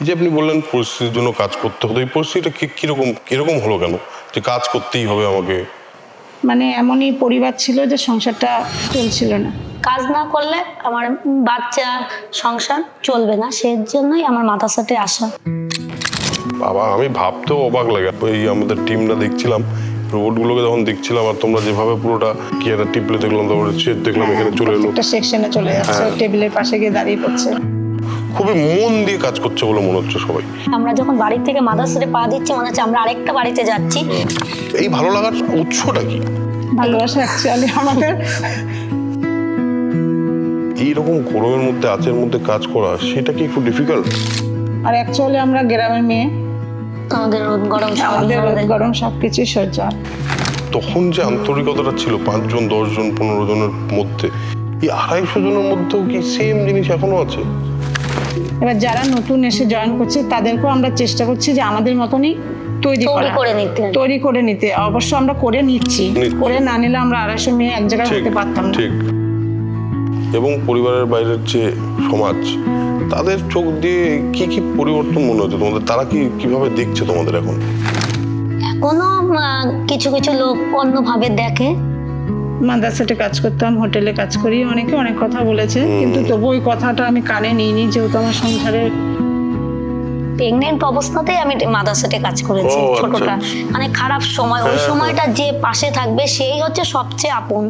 এই যে আপনি বললেন পরিস্থিতির জন্য কাজ করতে হতো, এই পরিস্থিতিটা কিরকম হলো কেন যে কাজ করতেই হবে আমাকে? মানে এমনই পরিবার ছিল যে সংসারটা চলছিল না। কাজ না করলে আমার বাচ্চা সংসার চলবে না, সেই জন্যই আমার মাদ্রাসাতে আসা। বাবা, আমি ভাবতেও অবাক লাগে। এই আমাদের টিমটা দেখছিলাম, রোবটগুলোকে যখন দেখছিলাম, আর তোমরা যেভাবে পুরোটা কি একটা টিপলে দেখলাম, তারপরে সেট দেখলাম এখানে চলে এলো, একটা সেকশনে চলে যাচ্ছে, টেবিলের পাশে গিয়ে দাঁড়িয়ে পড়ছে। খুবই মন দিয়ে কাজ করছে বলে মনে হচ্ছে সবাই। আমরা যখন বাড়ি থেকে মাদ্রাসাতে পা দিচ্ছি মনে হচ্ছে আমরা আরেকটা বাড়িতে যাচ্ছি। এই ভালো লাগার উৎসটা কি? ভালোবাসা অ্যাকচুয়ালি আমাদের। এইরকম গরমের মধ্যে আঁচের মধ্যে কাজ করা, সেটা কি একটু ডিফিকাল্ট? আর অ্যাকচুয়ালি আমরা গ্রামের মেয়ে, আমাদের রোদ গরম আমাদের রোদ গরম সবকিছুই সহ্য হয়। তখন যে আন্তরিকতাটা ছিল 5 জন 10 জন 15 জনের মধ্যে, এই 250 জনের মধ্যেও কি সেম জিনিস এখনো আছে? এবার যারা নতুন এসে জয়েন করছে তাদেরকেও আমরা চেষ্টা করছি যে আমাদের মতনই তৈরি করে নিতে। অবশ্য আমরা করে নিচ্ছি, করে না নিলে আমরা 250 মেয়ে এক জায়গায় হতে পারতাম না। ঠিক। এবং পরিবারের বাইরের যে সমাজ, তাদের চোখ দিয়ে কি কি পরিবর্তন মনে হচ্ছে তোমাদের? তারা কিভাবে দেখছে তোমাদের এখন? এখনো কিছু কিছু লোক অন্যভাবে দেখে। মাদ্রাসাতে কাজ করতাম, হোটেলে কাজ করি, অনেকে অনেক কথা বলেছে, কিন্তু তবু ওই কথাটা আমি কানে নিইনি, যেহেতু আমার সংসারের প্রেগনেন্ট অবস্থাতেই আমি মাদ্রাসাতে কাজ করেছি। ছোটটা মানে খারাপ সময়, ওই সময়টা যে পাশে থাকবে সেই হচ্ছে সবচেয়ে আপন।